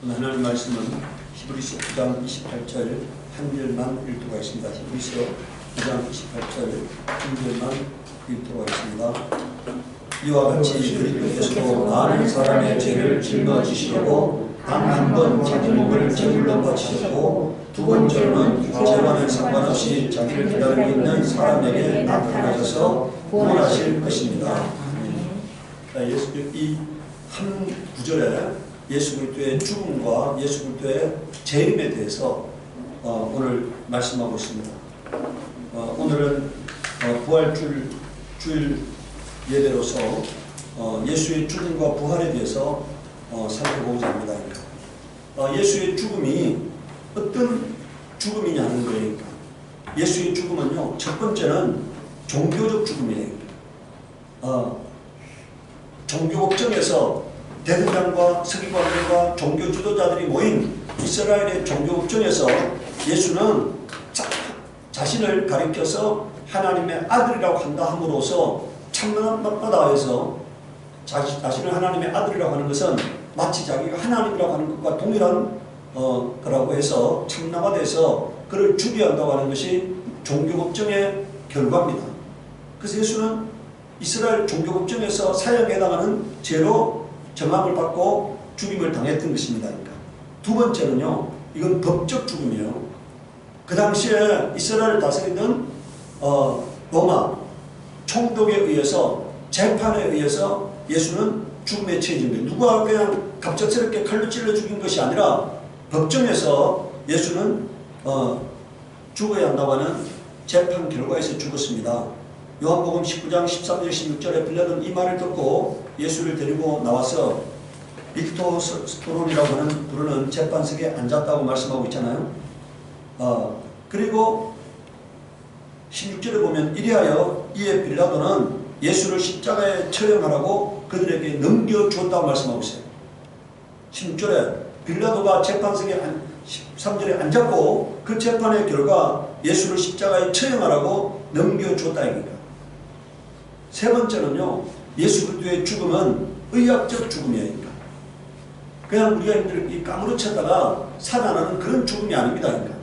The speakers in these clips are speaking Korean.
하나님 말씀은 히브리서 9장 28절 한 절만 읽도록 하겠습니다. 히브리서 9장 28절 한 절만 읽도록 하겠습니다. 이와 같이 그리스도께서도 많은 사람의 죄를 짊어지시고 단 한 번 자기 몸을 제물로 바치셨고 두 번째로는 죄와는 상관없이 자기를 기다리고 있는 사람에게 나타나셔서 구원하실 것입니다. 이 한 구절에 예수 그리스도의 죽음과 예수 그리스도의 재림에 대해서 오늘 말씀하고 있습니다. 오늘은 부활주일 예배로서 예수의 죽음과 부활에 대해서 살펴보고자 합니다. 예수의 죽음이 어떤 죽음이냐는 거예요. 예수의 죽음은요, 첫 번째는 종교적 죽음이에요. 종교 법정에서 대제사장과 서기관들과 종교 지도자들이 모인 이스라엘의 종교 법정에서 예수는 자신을 가리켜서 하나님의 아들이라고 한다 함으로써 참나마다에서 자신을 하나님의 아들이라고 하는 것은 마치 자기가 하나님이라고 하는 것과 동일한 거라고 해서 참나마다에서 그를 죽여야 한다고 하는 것이 종교법정의 결과입니다. 그래서 예수는 이스라엘 종교법정에서 사형에 해당하는 죄로 정함을 받고 죽임을 당했던 것입니다. 그러니까. 두 번째는요, 이건 법적 죽음이에요. 그 당시에 이스라엘을 다스리던 로마 총독에 의해서 재판에 의해서 예수는 죽음에 처해집니다. 누가 그냥 갑작스럽게 칼로 찔러 죽인 것이 아니라 법정에서 예수는 죽어야 한다고 하는 재판 결과에서 죽었습니다. 요한복음 19장 13절 16절에 빌라도는 이 말을 듣고 예수를 데리고 나와서 빅토스토론이라고 부르는 재판석에 앉았다고 말씀하고 있잖아요. 그리고 16절에 보면 이리하여 이에 빌라도는 예수를 십자가에 처형하라고 그들에게 넘겨주었다고 말씀하고 있어요. 16절에 빌라도가 재판석에 13절에 앉았고 그 재판의 결과 예수를 십자가에 처형하라고 넘겨주었다 이겁니다. 세 번째는요, 예수 그리스도의 죽음은 의학적 죽음이에요. 그냥 우리가 이렇게 까무러쳤다가 살아나는 그런 죽음이 아닙니다. 그러니까.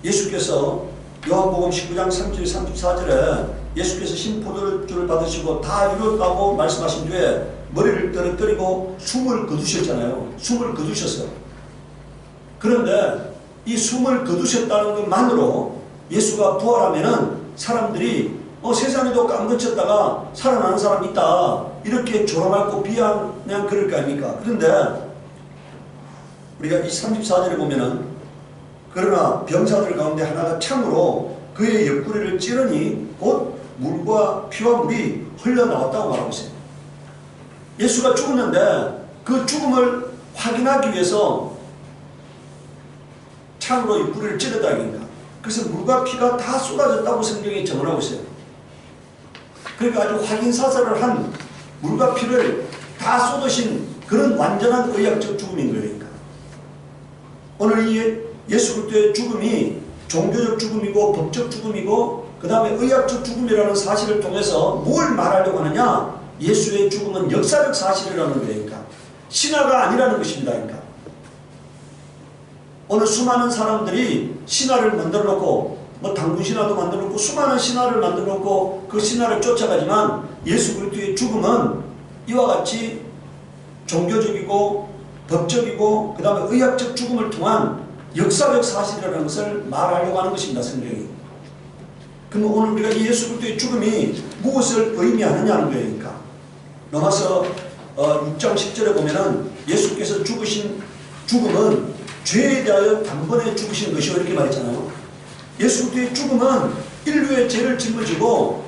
예수께서 요한복음 19장 30절 34절에 예수께서 신포도주를 받으시고 다 이뤘다고 말씀하신 뒤에 머리를 떨어뜨리고 숨을 거두셨잖아요. 숨을 거두셨어요. 그런데 이 숨을 거두셨다는 것만으로 예수가 부활하면은 사람들이 세상에도 까무러쳤다가 살아나는 사람이 있다 이렇게 조롱하고 비하면 그럴 거 아닙니까? 그런데 우리가 이 34절에 보면은 그러나 병사들 가운데 하나가 창으로 그의 옆구리를 찌르니 곧 물과 피와 물이 흘러나왔다고 말하고 있어요. 예수가 죽었는데 그 죽음을 확인하기 위해서 창으로 옆구리를 찌르다 이겁니다. 그래서 물과 피가 다 쏟아졌다고 성경에 전언하고 있어요. 그러니까 아주 확인사살을 한 물과 피를 다 쏟으신 그런 완전한 의학적 죽음인 거예요. 그러니까. 오늘 이 예수 그리스도의 죽음이 종교적 죽음이고 법적 죽음이고 그 다음에 의학적 죽음이라는 사실을 통해서 뭘 말하려고 하느냐? 예수의 죽음은 역사적 사실이라는 거예요. 그러니까. 신화가 아니라는 것입니다. 그러니까. 오늘 수많은 사람들이 신화를 만들어 놓고 당군 신화도 만들어 놓고 수많은 신화를 만들어 놓고 그 신화를 쫓아가지만 예수 그리스도의 죽음은 이와 같이 종교적이고 법적이고 그 다음에 의학적 죽음을 통한 역사적 사실이라는 것을 말하려고 하는 것입니다. 성경이. 그럼 오늘 우리가 이 예수 그리스도의 죽음이 무엇을 의미하느냐는 거예요. 그러니까. 로마서 6장 10절에 보면은 예수께서 죽으신 죽음은 죄에 대하여 단번에 죽으신 것이요 이렇게 말했잖아요. 예수 그리스도의 죽음은 인류의 죄를 짊어지고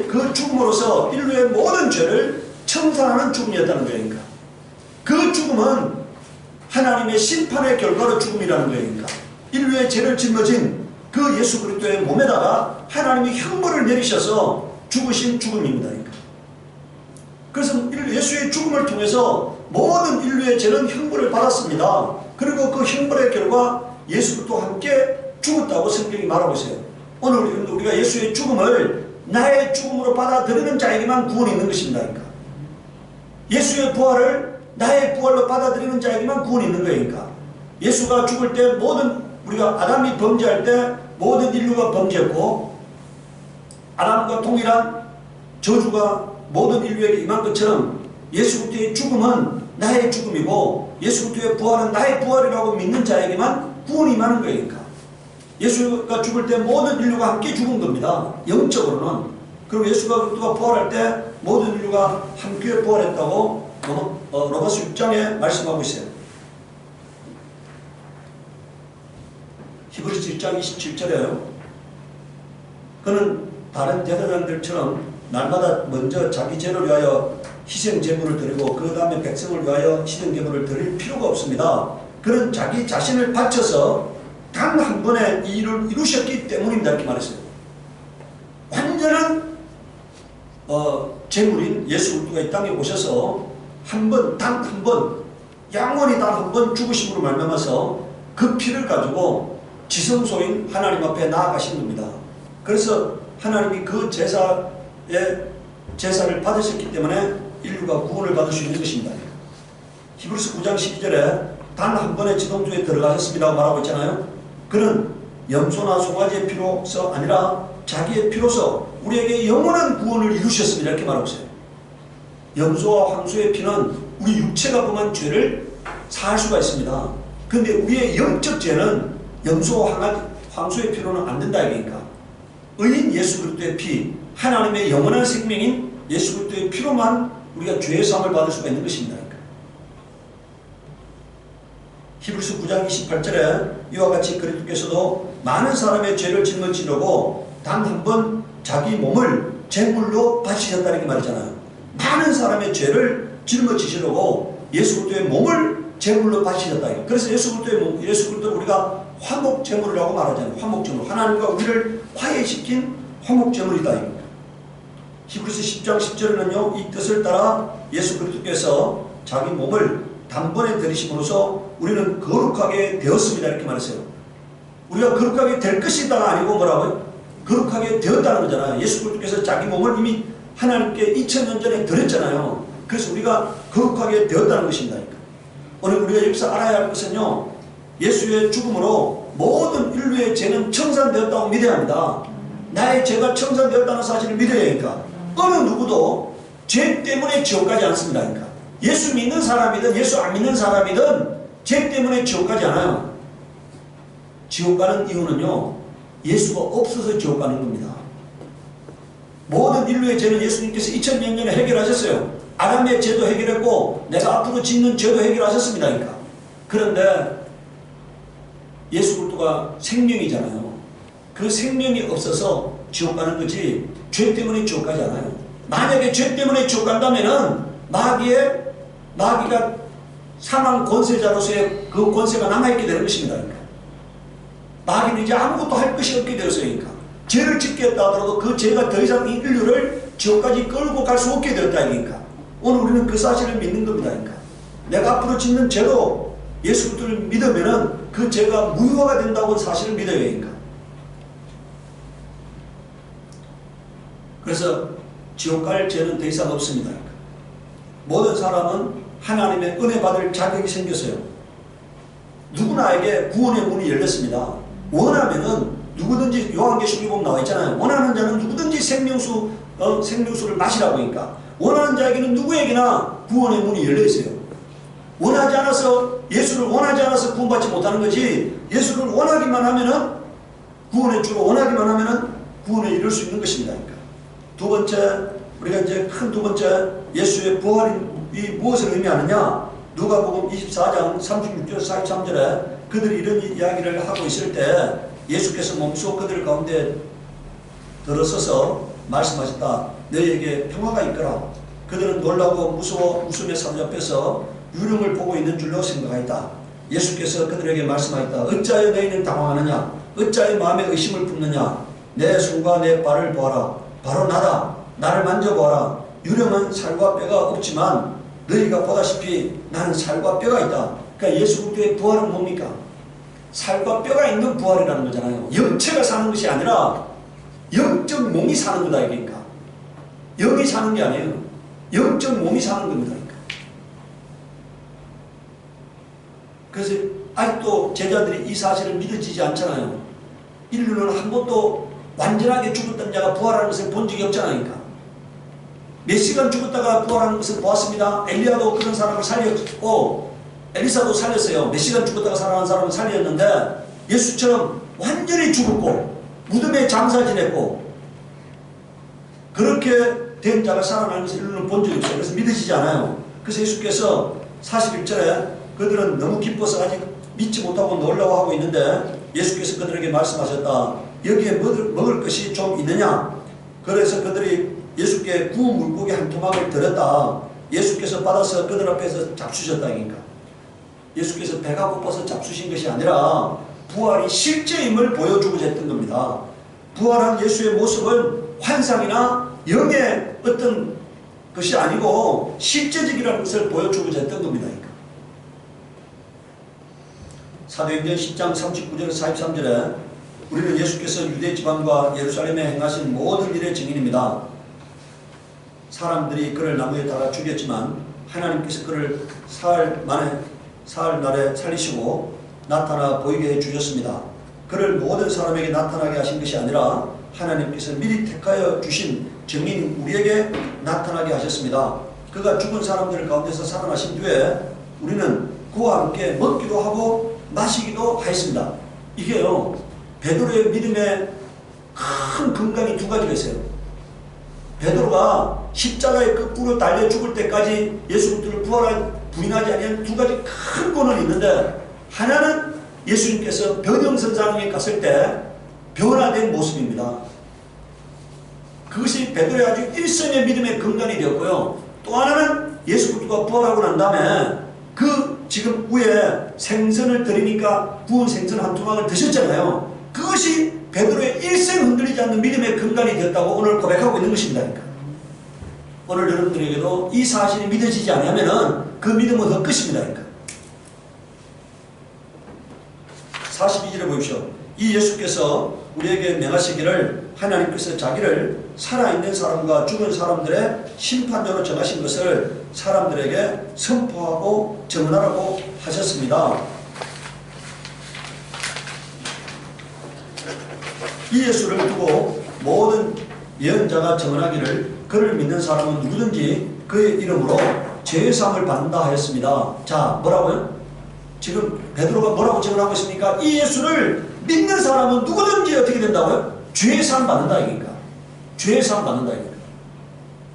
그 죽음으로써 인류의 모든 죄를 청산하는 죽음이었다는 거예요. 그러니까. 그 죽음은 하나님의 심판의 결과로 죽음이라는 거예요. 그러니까. 인류의 죄를 짊어진 그 예수 그리스도의 몸에다가 하나님이 형벌을 내리셔서 죽으신 죽음입니다. 그러니까. 그래서 예수의 죽음을 통해서 모든 인류의 죄는 형벌을 받았습니다. 그리고 그 형벌의 결과 예수 그리스도와 함께 죽었다고 성경이 말하고 있어요. 오늘 우리가 예수의 죽음을 나의 죽음으로 받아들이는 자에게만 구원이 있는 것입니다. 그러니까. 예수의 부활을 나의 부활로 받아들이는 자에게만 구원이 있는 거예요. 그러니까 예수가 죽을 때 모든 우리가 아담이 범죄할 때 모든 인류가 범죄했고 아담과 동일한 저주가 모든 인류에게 임한 것처럼 예수 그리스도의 죽음은 나의 죽음이고 예수 그리스도의 부활은 나의 부활이라고 믿는 자에게만 구원이 임하는 거예요. 그러니까 예수가 죽을 때 모든 인류가 함께 죽은 겁니다. 영적으로는. 그리고 예수가 그리스도가 부활할 때 모든 인류가 함께 부활했다고 로마서 6장에 말씀하고 있어요. 히브리서 1장 27절에요. 그는 다른 제사장들처럼 날마다 먼저 자기 죄를 위하여 희생 제물을 드리고 그 다음에 백성을 위하여 희생 제물을 드릴 필요가 없습니다. 그는 자기 자신을 바쳐서 단 한 번에 이 일을 이루셨기 때문입니다. 이렇게 말했어요. 완전한 제물인 예수 그리스도가 이 땅에 오셔서 한 번, 단 한 번, 영원히 단 한 번 죽으심으로 말미암아서 그 피를 가지고 지성소인 하나님 앞에 나아가신 겁니다. 그래서 하나님이 그 제사를 받으셨기 때문에 인류가 구원을 받을 수 있는 것입니다. 히브리서 9장 12절에 단 한 번의 지성소에 들어가셨습니다 말하고 있잖아요. 그는 염소나 송아지의 피로서 아니라 자기의 피로서 우리에게 영원한 구원을 이루셨습니다. 이렇게 말하고 있어요. 염소와 황소의 피는 우리 육체가 범한 죄를 사할 수가 있습니다. 그런데 우리의 영적 죄는 염소와 황소의 피로는 안 된다 이거니까. 의인 예수 그리스도의 피, 하나님의 영원한 생명인 예수 그리스도의 피로만 우리가 죄의 사함을 받을 수가 있는 것입니다. 히브리서 9장 28절에 이와 같이 그리스도께서도 많은 사람의 죄를 짊어지려고 단 한 번 자기 몸을 제물로 바치셨다는 게 말이잖아요. 많은 사람의 죄를 짊어지시려고 예수 그리스도의 몸을 제물로 바치셨다. 그래서 예수 그리스도를 우리가 화목 제물이라고 말하잖아요. 화목 제물. 하나님과 우리를 화해시킨 화목 제물이다. 히브리서 10장 10절에는요. 이 뜻을 따라 예수 그리스도께서 자기 몸을 단번에 들이심으로써 우리는 거룩하게 되었습니다. 이렇게 말했어요. 우리가 거룩하게 될 것이다가 아니고 뭐라고요? 거룩하게 되었다는 거잖아요. 예수 그리스도께서 자기 몸을 이미 하나님께 2000년 전에 드렸잖아요. 그래서 우리가 거룩하게 되었다는 것입니다. 오늘 우리가 여기서 알아야 할 것은요. 예수의 죽음으로 모든 인류의 죄는 청산되었다고 믿어야 합니다. 나의 죄가 청산되었다는 사실을 믿어야 하니까 어느 누구도 죄 때문에 지옥 가지 않습니다. 그러니까 예수 믿는 사람이든 예수 안 믿는 사람이든 죄 때문에 지옥 가지 않아요. 지옥 가는 이유는요. 예수가 없어서 지옥 가는 겁니다. 모든 인류의 죄는 예수님께서 2000년 전에 해결하셨어요. 아담의 죄도 해결했고 내가 앞으로 짓는 죄도 해결하셨습니다. 그러니까. 그런데 예수 그리스도가 생명이잖아요. 그 생명이 없어서 지옥 가는 거지 죄 때문에 지옥 가지 않아요. 만약에 죄 때문에 지옥 간다면은 마귀가 사망 권세자로서의 그 권세가 남아있게 되는 것입니다. 그러니까. 마귀는 이제 아무것도 할 것이 없게 되었으니까. 죄를 짓겠다 하더라도 그 죄가 더 이상 이 인류를 지옥까지 끌고 갈 수 없게 되었다. 그러니까. 오늘 우리는 그 사실을 믿는 겁니다. 그러니까. 내가 앞으로 짓는 죄도 예수 그리스도를 믿으면은 그 죄가 무효가 된다고 사실을 믿어야 하니까. 그래서 지옥 갈 죄는 더 이상 없습니다. 모든 사람은 하나님의 은혜 받을 자격이 생겼어요. 누구나에게 구원의 문이 열렸습니다. 원하면은 누구든지 요한계시록에 보면 나와 있잖아요. 원하는 자는 누구든지 생명수를 마시라고 하니까 원하는 자에게는 누구에게나 구원의 문이 열려 있어요. 원하지 않아서 예수를 원하지 않아서 구원받지 못하는 거지 예수를 원하기만 하면은 구원의 주로 원하기만 하면은 구원에 이룰 수 있는 것입니다. 그러니까. 두 번째 우리가 이제 큰 두 번째 예수의 부활이 무엇을 의미하느냐? 누가복음 24장 36절 43절에 그들이 이런 이야기를 하고 있을 때 예수께서 몸소 그들 가운데 들어서서 말씀하셨다. 너희에게 평화가 있거라. 그들은 놀라고 무서워 웃음에 사로잡혀서 유령을 보고 있는 줄로 생각하였다. 예수께서 그들에게 말씀하였다. 어찌하여 너희는 당황하느냐? 어찌하여 마음에 의심을 품느냐? 내 손과 내 발을 보아라. 바로 나다. 나를 만져보아라. 유령은 살과 뼈가 없지만 너희가 보다시피 나는 살과 뼈가 있다. 그러니까 예수 그리스도의 부활은 뭡니까? 살과 뼈가 있는 부활이라는 거잖아요. 영체가 사는 것이 아니라 영적 몸이 사는 거다. 그러니까 영이 사는 게 아니에요. 영적 몸이 사는 겁니다. 그러니까. 그래서 아직도 제자들이 이 사실을 믿어지지 않잖아요. 인류는 한 번도 완전하게 죽었던 자가 부활하는 것을 본 적이 없잖아요. 몇 시간 죽었다가 부활하는 것을 보았습니다. 엘리야도 그런 사람을 살렸고 엘리사도 살렸어요. 몇 시간 죽었다가 살아난 사람을 살렸는데 예수처럼 완전히 죽었고 무덤에 장사 지냈고 그렇게 된 자가 살아나는 것을 인류는 본 적이 없어요. 그래서 믿어지지 않아요. 그래서 예수께서 41절에 그들은 너무 기뻐서 아직 믿지 못하고 놀라워하고 있는데 예수께서 그들에게 말씀하셨다. 여기에 먹을 것이 좀 있느냐? 그래서 그들이 예수께 구운 물고기 한 토막을 드렸다. 예수께서 받아서 그들 앞에서 잡수셨다니까. 예수께서 배가 고파서 잡수신 것이 아니라 부활이 실제임을 보여주고자 했던 겁니다. 부활한 예수의 모습은 환상이나 영의 어떤 것이 아니고 실제적이라는 것을 보여주고자 했던 겁니다. 사도행전 10장 39절에서 43절에 우리는 예수께서 유대 지방과 예루살렘에 행하신 모든 일의 증인입니다. 사람들이 그를 나무에 달아 죽였지만 하나님께서 그를 사흘 날에 살리시고 나타나 보이게 해주셨습니다. 그를 모든 사람에게 나타나게 하신 것이 아니라 하나님께서 미리 택하여 주신 증인 우리에게 나타나게 하셨습니다. 그가 죽은 사람들 가운데서 살아나신 뒤에 우리는 그와 함께 먹기도 하고 마시기도 하였습니다. 이게요, 베드로의 믿음의 큰 근간이 두 가지가 있어요. 베드로가 십자가에 거꾸로 달려 죽을 때까지 예수 그리스도를 부인하지 아니한 두 가지 큰 권한이 있는데, 하나는 예수님께서 변형선상에 갔을 때 변화된 모습입니다. 그것이 베드로의 아주 일생의 믿음의 근간이 되었고요. 또 하나는 예수 그리스도가 부활하고 난 다음에 그 지금 위에 생선을 드리니까 구운 생선 한 토막을 드셨잖아요. 그것이 베드로의 일생 흔들리지 않는 믿음의 근간이 되었다고 오늘 고백하고 있는 것입니다. 오늘 여러분들에게도 이 사실이 믿어지지 않으면 그 믿음은 헛것입니다. 42절에 보십시오. 이 예수께서 우리에게 명하시기를 하나님께서 자기를 살아있는 사람과 죽은 사람들의 심판자로 정하신 것을 사람들에게 선포하고 증언하라고 하셨습니다. 이 예수를 두고 모든 예언자가 증언하기를 그를 믿는 사람은 누구든지 그의 이름으로 죄사함을 받는다 하였습니다. 자, 뭐라고요? 지금 베드로가 뭐라고 증언하고 있습니까? 이 예수를 믿는 사람은 누구든지 어떻게 된다고요? 죄사함 받는다 이니까. 죄사함 받는다 이니까.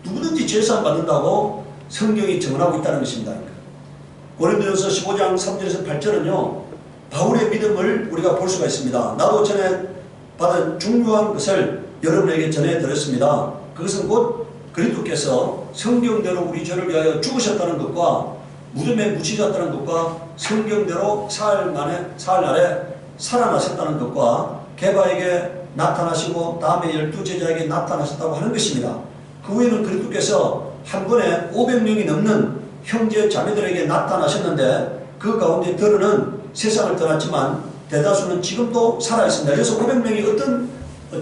누구든지 죄사함 받는다고 성경이 증언하고 있다는 것입니다. 고린도전서 15장 3절에서 8절은요, 바울의 믿음을 우리가 볼 수가 있습니다. 나도 전에 받은 중요한 것을 여러분에게 전해드렸습니다. 그것은 곧 그리스도께서 성경대로 우리 죄를 위하여 죽으셨다는 것과 무덤에 묻히셨다는 것과 성경대로 사흘 날에 살아나셨다는 것과 게바에게 나타나시고 다음에 12제자에게 나타나셨다고 하는 것입니다. 그 후에는 그리스도께서 한 번에 500명이 넘는 형제 자매들에게 나타나셨는데 그 가운데 더러는 세상을 떠났지만 대다수는 지금도 살아있습니다. 그래서 500명이 어떤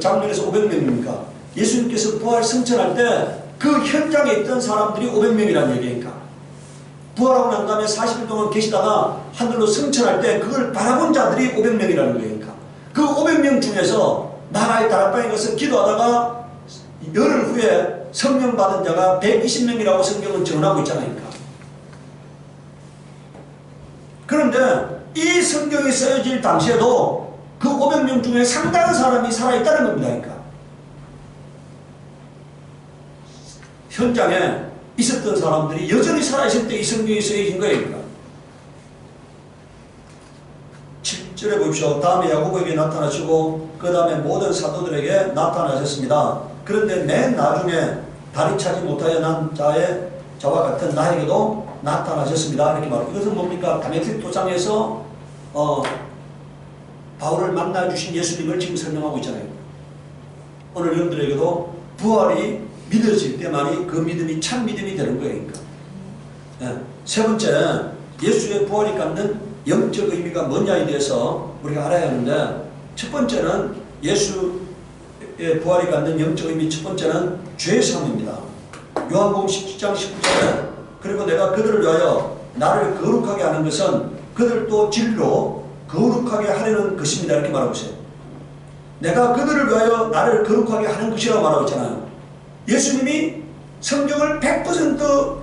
장면에서 500명입니까? 예수님께서 부활 승천할 때 그 현장에 있던 사람들이 500명이라는 얘기니까. 부활하고 난 다음에 40일 동안 계시다가 하늘로 승천할 때 그걸 바라본 자들이 500명이라는 거니까. 그 500명 중에서 나라의 다락방에 가서 기도하다가 열흘 후에 성령 받은 자가 120명이라고 성경은 증언하고 있잖아요. 그런데 이 성경이 쓰여질 당시에도 그 500명 중에 상당한 사람이 살아있다는 겁니다. 현장에 있었던 사람들이 여전히 살아있을 때 이 성경이 쓰여진 거예요. 7절에 보십시오. 다음에 야고보에게 나타나시고 그 다음에 모든 사도들에게 나타나셨습니다. 그런데 맨 나중에 다리 차지 못하여 난 자와 같은 나에게도 나타나셨습니다. 이렇게 말합니다. 이것은 뭡니까? 다메섹 도상에서 바울을 만나주신 예수님을 지금 설명하고 있잖아요. 오늘 여러분들에게도 부활이 믿어질 때만이 그 믿음이 참 믿음이 되는 거예요. 세 번째, 예수의 부활이 갖는 영적 의미가 뭐냐에 대해서 우리가 알아야 하는데, 첫 번째는 예수의 부활이 갖는 영적 의미 첫 번째는 죄사함입니다. 요한복음 17장 19절에 그리고 내가 그들을 위하여 나를 거룩하게 하는 것은 그들도 진리로 거룩하게 하려는 것입니다. 이렇게 말하고 있어요. 내가 그들을 위하여 나를 거룩하게 하는 것이라고 말하고 있잖아요. 예수님이 성경을 100%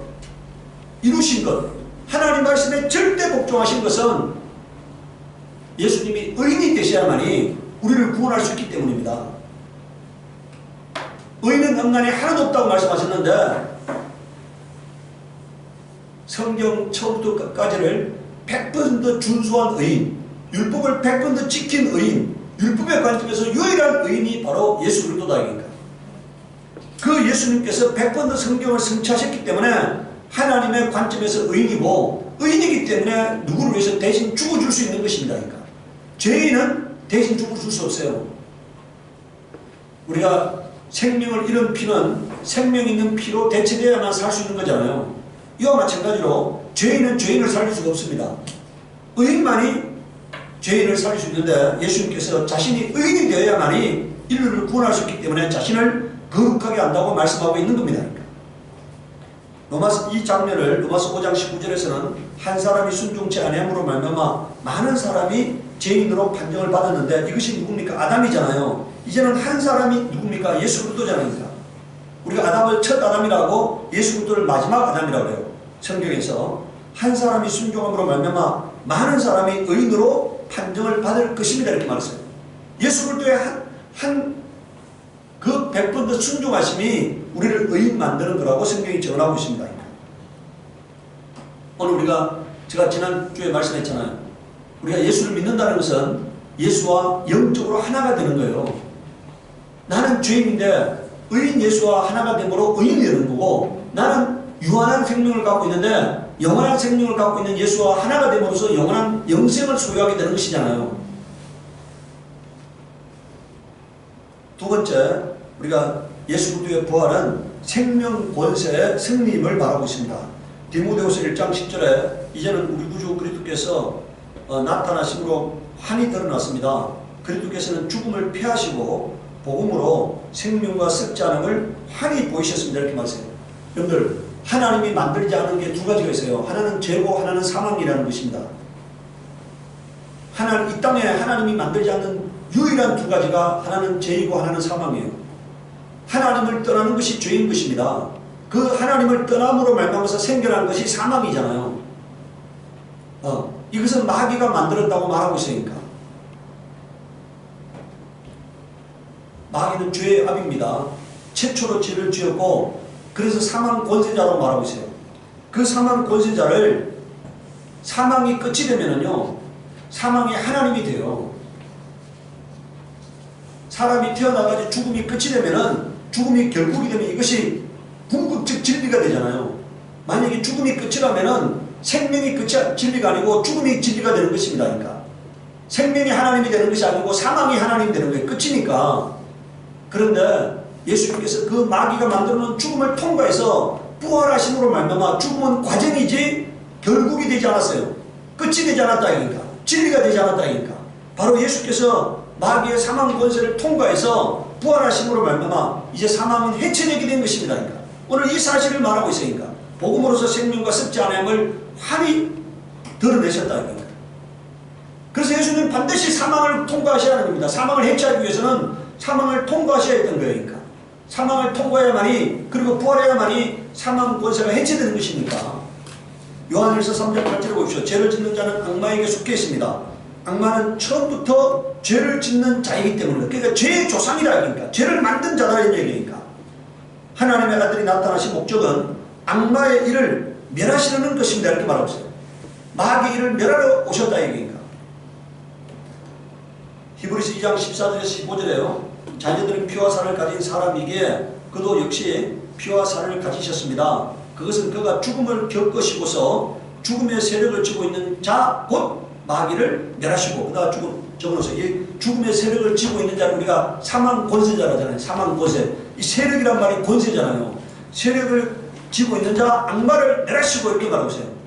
이루신 것, 하나님 말씀에 절대 복종하신 것은 예수님이 의인이 되셔야만이 우리를 구원할 수 있기 때문입니다. 의인은 인간이 하나도 없다고 말씀하셨는데 성경 처음부터 끝까지를 100% 준수한 의인, 율법을 100% 지킨 의인, 율법의 관점에서 유일한 의인이 바로 예수 그리스도다니까. 그 예수님께서 100% 성경을 성취하셨기 때문에 하나님의 관점에서 의인이고, 의인이기 때문에 누구를 위해서 대신 죽어줄 수 있는 것입니다. 그러니까 죄인은 대신 죽어줄 수 없어요. 우리가 생명을 잃은 피는 생명 있는 피로 대체되어야만 살 수 있는 거잖아요. 이와 마찬가지로 죄인은 죄인을 살릴 수가 없습니다. 의인만이 죄인을 살릴 수 있는데 예수님께서 자신이 의인이 되어야만이 인류를 구원할 수 있기 때문에 자신을 거룩하게 한다고 말씀하고 있는 겁니다. 로마서 이 장면을 로마서 5장 19절에서는 한 사람이 순종치 아니함으로 말미암아 많은 사람이 죄인으로 판정을 받았는데 이것이 누굽니까? 아담이잖아요. 이제는 한 사람이 누굽니까? 예수 그리스도잖아요. 우리가 아담을 첫 아담이라고 예수 그리스도를 마지막 아담이라고 해요. 성경에서 한 사람이 순종함으로 말미암아 많은 사람이 의인으로 판정을 받을 것입니다. 이렇게 말했어요. 예수 그리스도의 그 100% 순종하심이 우리를 의인 만드는 거라고 성경이 전하고 있습니다. 오늘 제가 지난주에 말씀했잖아요. 우리가 예수를 믿는다는 것은 예수와 영적으로 하나가 되는 거예요. 나는 죄인인데 의인 예수와 하나가 됨으로 의인이 되는 거고, 나는 유한한 생명을 갖고 있는데 영원한 생명을 갖고 있는 예수와 하나가 됨으로써 영원한 영생을 소유하게 되는 것이잖아요. 두 번째, 우리가 예수 그리스도의 부활은 생명 권세의 승리임을 말하고 있습니다. 디모데후서 1장 10절에 이제는 우리 구주 그리스도께서 나타나심으로 환히 드러났습니다. 그리스도께서는 죽음을 패하시고 복음으로 생명과 썩지 않음을 환히 보이셨습니다. 이렇게 말씀해요. 여러분들, 하나님이 만들지 않은 게 두 가지가 있어요. 하나는 죄고 하나는 사망이라는 것입니다. 이 땅에 하나님이 만들지 않는 유일한 두 가지가 하나는 죄이고 하나는 사망이에요. 하나님을 떠나는 것이 죄인 것입니다. 그 하나님을 떠남으로 말미암아서 생겨난 것이 사망이잖아요. 이것은 마귀가 만들었다고 말하고 있으니까. 마귀는 죄의 압입니다. 최초로 죄를 지었고 그래서 사망 권세자로 말하고 있어요. 그 사망 권세자를 사망이 끝이 되면은요, 사망이 하나님이 돼요. 사람이 태어나가지고 죽음이 끝이 되면은, 죽음이 결국이 되면 이것이 궁극적 진리가 되잖아요. 만약에 죽음이 끝이라면은 생명이 끝이 진리가 아니고 죽음이 진리가 되는 것입니다. 그러니까 생명이 하나님이 되는 것이 아니고 사망이 하나님이 되는 거예요. 끝이니까. 그런데 예수님께서 그 마귀가 만들어놓은 죽음을 통과해서 부활하심으로 말미암아 죽음은 과정이지 결국이 되지 않았어요. 끝이 되지 않았다. 그러니까 진리가 되지 않았다. 그러니까 바로 예수께서 마귀의 사망 권세를 통과해서 부활하심으로 말미암아 이제 사망은 해체되게 된 것입니다. 그러니까 오늘 이 사실을 말하고 있으니까 복음으로서 생명과 썩지 않음을 환히 드러내셨다. 그러니까 그래서 예수님은 반드시 사망을 통과하셔야 하는 겁니다. 사망을 해체하기 위해서는 사망을 통과하셔야 했던 거예요. 그러니까 사망을 통과해야만이, 그리고 부활해야만이 사망 권세가 해체되는 것이니까. 요한일서 3장 8절을 보십시오. 죄를 짓는 자는 악마에게 속해 있습니다. 악마는 처음부터 죄를 짓는 자이기 때문에, 그러니까 죄의 조상이라. 그러니까 죄를 만든 자다 이런 얘기니까. 하나님의 아들이 나타나신 목적은 악마의 일을 멸하시려는 것입니다. 이렇게 말하고 있어요. 마귀의 일을 멸하러 오셨다 얘기니까. 히브리서 2장 14절에서 15절에요. 자녀들은 피와 살을 가진 사람이기에 그도 역시 피와 살을 가지셨습니다. 그것은 그가 죽음을 겪으시고서 죽음의 세력을 쥐고 있는 자 곧 마귀를 멸하시고, 그다가 적어놓으세요. 이 죽음의 세력을 쥐고 있는 자를 우리가 사망 권세자라잖아요. 사망 권세. 이 세력이란 말이 권세잖아요. 세력을 쥐고 있는 자 악마를 멸하시고 이렇게 말하고 있어요.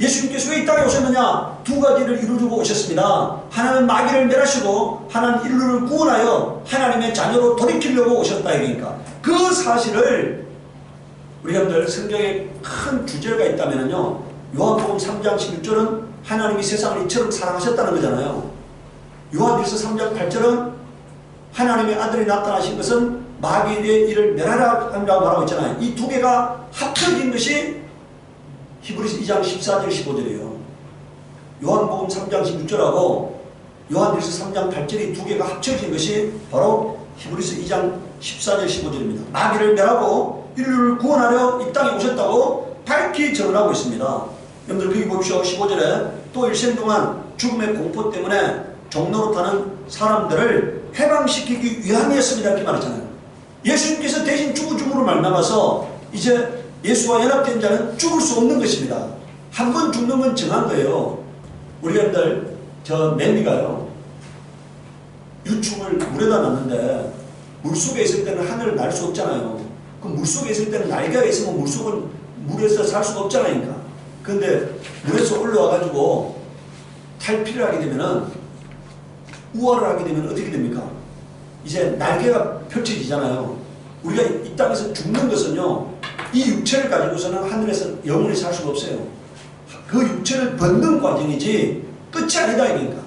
예수님께서 왜 이 땅에 오셨느냐? 두 가지를 이루려고 오셨습니다. 하나는 마귀를 멸하시고 하나는 인류를 구원하여 하나님의 자녀로 돌이키려고 오셨다. 그러니까 그 사실을 우리 여러분들 성경에 큰 주제가 있다면요, 요한복음 3장 11절은 하나님이 세상을 이처럼 사랑하셨다는 거잖아요. 요한일서 3장 8절은 하나님의 아들이 나타나신 것은 마귀의 일을 멸하라 한다고 말하고 있잖아요. 이 두 개가 합쳐진 것이 히브리서 2장 14절 15절이에요. 요한복음 3장 16절하고 요한일서 3장 8절이 두 개가 합쳐진 것이 바로 히브리서 2장 14절 15절입니다. 마귀를 멸하고 인류를 구원하려 이 땅에 오셨다고 밝히 전하고 있습니다. 여러분들 거기 보십시오. 15절에 또 일생 동안 죽음의 공포 때문에 종로로 타는 사람들을 해방시키기 위함이었습니다. 이렇게 말했잖아요. 예수님께서 대신 죽음으로 말미암아서 이제 예수와 연합된 자는 죽을 수 없는 것입니다. 한 번 죽는 건 정한 거예요. 우리 여러분들 저 매미가요, 유충을 물에다 놨는데 물속에 있을 때는 하늘을 날 수 없잖아요. 그 물속에 있을 때는 날개가 있으면 물에서 살 수가 없잖아요. 그런데 물에서 올라와 가지고 탈피를 하게 되면은, 우월을 하게 되면 어떻게 됩니까? 이제 날개가 펼쳐지잖아요. 우리가 이 땅에서 죽는 것은요, 이 육체를 가지고서는 하늘에서 영원히 살 수가 없어요. 그 육체를 벗는 과정이지 끝이 아니다 이거니까.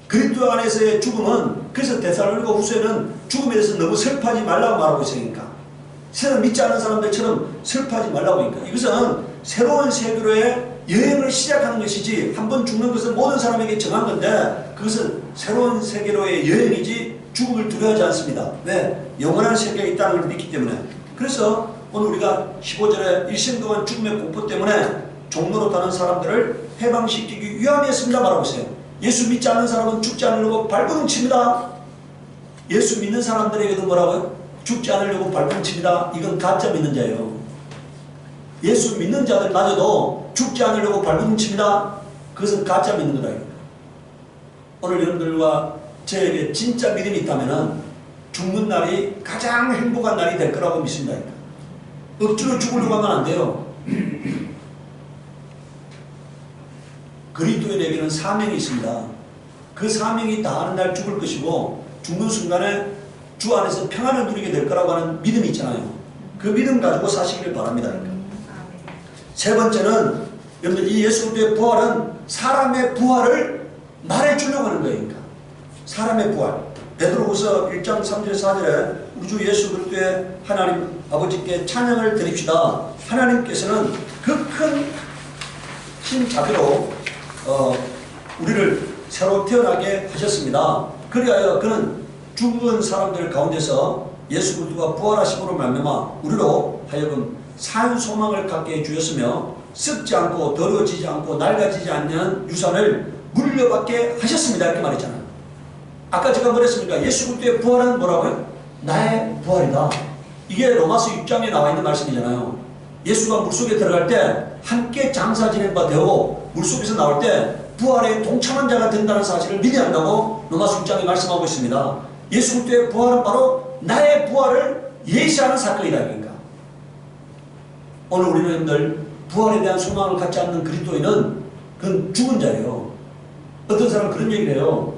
그리스도 안에서의 죽음은, 그래서 데살로니가 후서에는 죽음에 대해서 너무 슬퍼하지 말라고 말하고 있으니까, 새로 믿지 않는 사람들처럼 슬퍼하지 말라고 하니까, 이것은 새로운 세계로의 여행을 시작하는 것이지, 한번 죽는 것은 모든 사람에게 정한 건데, 그것은 새로운 세계로의 여행이지 죽음을 두려워하지 않습니다. 왜? 영원한 세계가 있다는 걸 믿기 때문에. 그래서 오늘 우리가 15절에 일생 동안 죽음의 공포 때문에 종로로 타는 사람들을 해방시키기 위함이었습니다 말하고 있어요. 예수 믿지 않는 사람은 죽지 않으려고 발버둥칩니다. 예수 믿는 사람들에게도 뭐라고요? 죽지 않으려고 발버둥칩니다. 이건 가짜 믿는 자예요. 예수 믿는 자들마저도 죽지 않으려고 발버둥칩니다. 그것은 가짜 믿는 거다. 오늘 여러분들과 저에게 진짜 믿음이 있다면 죽는 날이 가장 행복한 날이 될 거라고 믿습니다. 억지로 죽으려고 하면 안 돼요. 그리스도인에게는 사명이 있습니다. 그 사명이 다하는 날 죽을 것이고, 죽는 순간에 주 안에서 평안을 누리게 될 거라고 하는 믿음이 있잖아요. 그 믿음 가지고 사시기를 바랍니다. 세 번째는, 여러분들 이 예수 그리스도의 부활은 사람의 부활을 말해주려고 하는 거예요. 그러니까 사람의 부활. 베드로후서 1장 3절 4절에 우리 주 예수 그리스도의 하나님 아버지께 찬양을 드립시다. 하나님께서는 그 큰 신자비로 우리를 새로 태어나게 하셨습니다. 그리하여 그는 죽은 사람들 가운데서 예수 그리스도가 부활하심으로 말미암아 우리로 하여금 산 소망을 갖게 해주셨으며, 썩지 않고 더러워지지 않고 낡아지지 않는 유산을 물려받게 하셨습니다. 이렇게 말했잖아요. 아까 제가 뭐랬습니까? 예수 그리스도의 부활은 뭐라고요? 나의 부활이다. 이게 로마서 6장에 나와 있는 말씀이잖아요. 예수가 물속에 들어갈 때 함께 장사 지낸 바 되고, 물속에서 나올 때 부활에 동참한 자가 된다는 사실을 믿어야 한다고 로마서 6장에 말씀하고 있습니다. 예수 그리스도의 부활은 바로 나의 부활을 예시하는 사건이다. 그러니까 오늘 우리는 여러분들 부활에 대한 소망을 갖지 않는 그리스도인은 그건 죽은 자예요. 어떤 사람은 그런 얘기를 해요.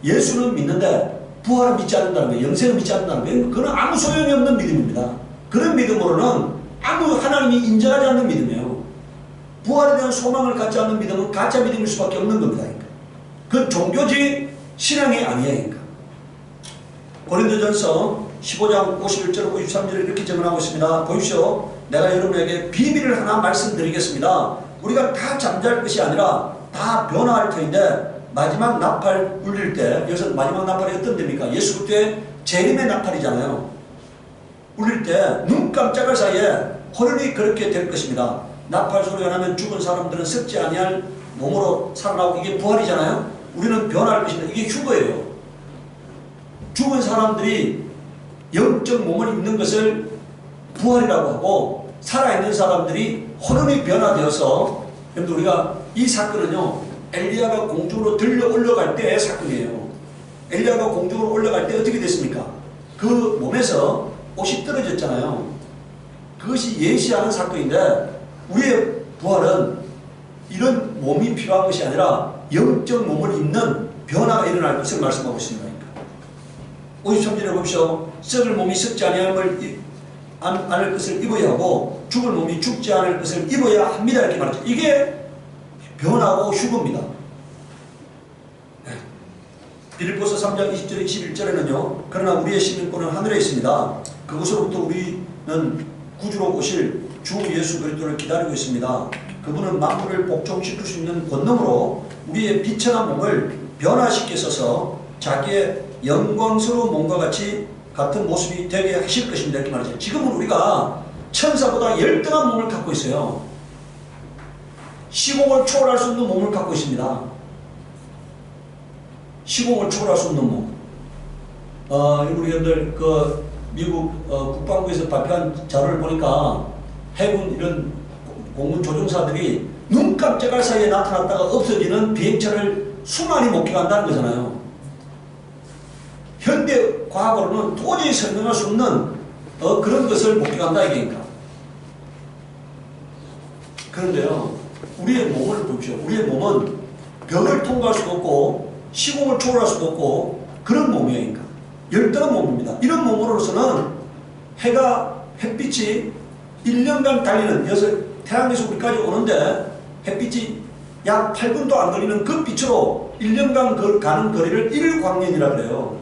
예수는 믿는데 부활은 믿지 않는다는 거예요. 영생을 믿지 않는다는 거예요. 그건 아무 소용이 없는 믿음입니다. 그런 믿음으로는 아무 하나님이 인정하지 않는 믿음이에요. 부활에 대한 소망을 갖지 않는 믿음은 가짜 믿음일 수밖에 없는 겁니다. 그건 종교지 신앙이 아니에요. 고린도전서 15장 51절 53절에 이렇게 증언하고 있습니다. 보십시오. 내가 여러분에게 비밀을 하나 말씀드리겠습니다. 우리가 다 잠잘 것이 아니라 다 변화할 터인데, 마지막 나팔 울릴 때, 여기서 마지막 나팔이 어떤 데입니까? 예수 그리스도의 재림의 나팔이잖아요. 울릴 때 눈 깜짝할 사이에 호련히 그렇게 될 것입니다. 나팔 소리가 나면 죽은 사람들은 썩지 아니할 몸으로 살아나고, 이게 부활이잖아요. 우리는 변화할 것입니다. 이게 휴거예요. 죽은 사람들이 영적 몸을 입는 것을 부활이라고 하고, 살아있는 사람들이 호련히 변화되어서, 여러분 우리가 이 사건은요, 엘리야가 공중으로 들려 올라갈 때의 사건이에요. 엘리야가 공중으로 올라갈 때 어떻게 됐습니까? 그 몸에서 옷이 떨어졌잖아요. 그것이 예시하는 사건인데, 우리의 부활은 이런 몸이 필요한 것이 아니라 영적 몸을 입는 변화가 일어날 것을 말씀하고 있습니다. 53절에 보십시오. 썩을 몸이 썩지 않을 것을 입어야 하고, 죽을 몸이 죽지 않을 것을 입어야 합니다. 이렇게 말했죠. 이게 변하고 휴겁니다. 빌립보서 3장 20절 21절에는요. 그러나 우리의 시민권은 하늘에 있습니다. 그곳으로부터 우리는 구주로 오실 주 예수 그리스도를 기다리고 있습니다. 그분은 만물을 복종시킬 수 있는 권능으로 우리의 비천한 몸을 변화시켜서 자기의 영광스러운 몸과 같은 모습이 되게 하실 것입니다. 이렇게 말하죠. 지금은 우리가 천사보다 열등한 몸을 갖고 있어요. 시공을 초월할 수 없는 몸을 갖고 있습니다. 시공을 초월할 수 없는 몸. 우리 여러분들 그 미국 국방부에서 발표한 자료를 보니까 해군 이런 공군 조종사들이 눈 깜짝할 사이에 나타났다가 없어지는 비행체를 수많이 목격한다는 거잖아요. 현대 과학으로는 도저히 설명할 수 없는 그런 것을 목격한다 이게니까. 그런데요, 우리의 몸을 보십시오. 우리의 몸은 벽을 통과할 수도 없고 시공을 초월할 수도 없고 그런 몸이니까 열등한 몸입니다. 이런 몸으로서는 햇빛이 1년간 달리는 태양에서 우리까지 오는데 햇빛이 약 8분도 안 걸리는 그 빛으로 1년간 가는 거리를 1광년이라 그래요.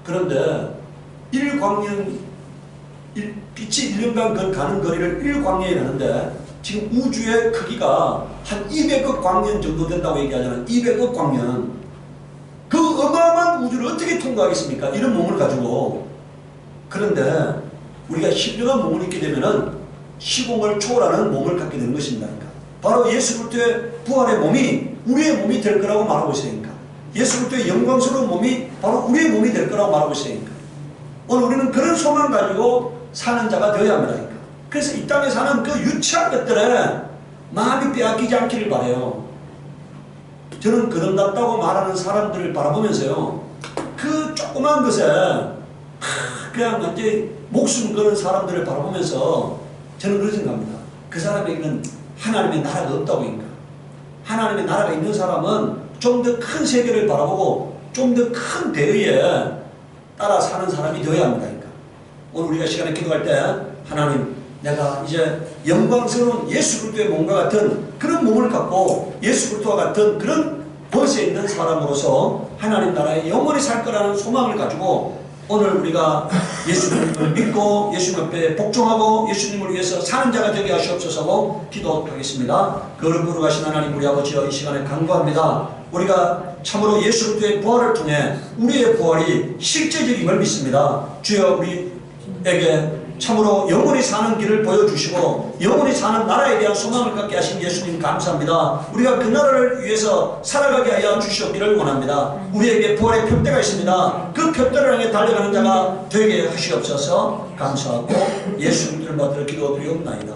그런데 빛이 1년간 가는 거리를 1광년이라는데 지금 우주의 크기가 한 200억 광년 정도 된다고 얘기하잖아요. 200억 광년. 그 어마어마한 우주를 어떻게 통과하겠습니까? 이런 몸을 가지고. 그런데 우리가 신령한 몸을 입게 되면은 시공을 초월하는 몸을 갖게 되는 것입니다. 바로 예수 그리스도의 부활의 몸이 우리의 몸이 될 거라고 말하고 있으니까. 예수 그리스도의 영광스러운 몸이 바로 우리의 몸이 될 거라고 말하고 있으니까. 오늘 우리는 그런 소망 가지고 사는 자가 되어야 합니다. 그래서 이 땅에 사는 그 유치한 것들에 마음이 빼앗기지 않기를 바라요. 저는 거듭났다고 말하는 사람들을 바라보면서요, 그 조그만 것에 그냥 완전히 목숨 거는 사람들을 바라보면서 저는 그런 생각합니다. 그 사람에게는 하나님의 나라가 없다고 합니까? 하나님의 나라가 있는 사람은 좀 더 큰 세계를 바라보고 좀 더 큰 대의에 따라 사는 사람이 되어야 합니다. 오늘 우리가 시간에 기도할 때 하나님, 내가 이제 영광스러운 예수 그리스도의 몸과 같은 그런 몸을 갖고 예수 그리스도와 같은 그런 벗에 있는 사람으로서 하나님 나라에 영원히 살 거라는 소망을 가지고 오늘 우리가 예수님을 믿고 예수님 앞에 복종하고 예수님을 위해서 사는 자가 되게 하시옵소서 기도하겠습니다. 거룩하신 하나님, 우리 아버지여, 이 시간에 간구합니다. 우리가 참으로 예수 그리스도의 부활을 통해 우리의 부활이 실제적임을 믿습니다. 주여, 우리에게 참으로 영원히 사는 길을 보여주시고 영원히 사는 나라에 대한 소망을 갖게 하신 예수님 감사합니다. 우리가 그 나라를 위해서 살아가게 하여 주시옵기를 원합니다. 우리에게 부활의 표대가 있습니다. 그 표대를 향해 달려가는 자가 되게 하시옵소서 감사하고 예수님을 받들어 기도드리옵나이다.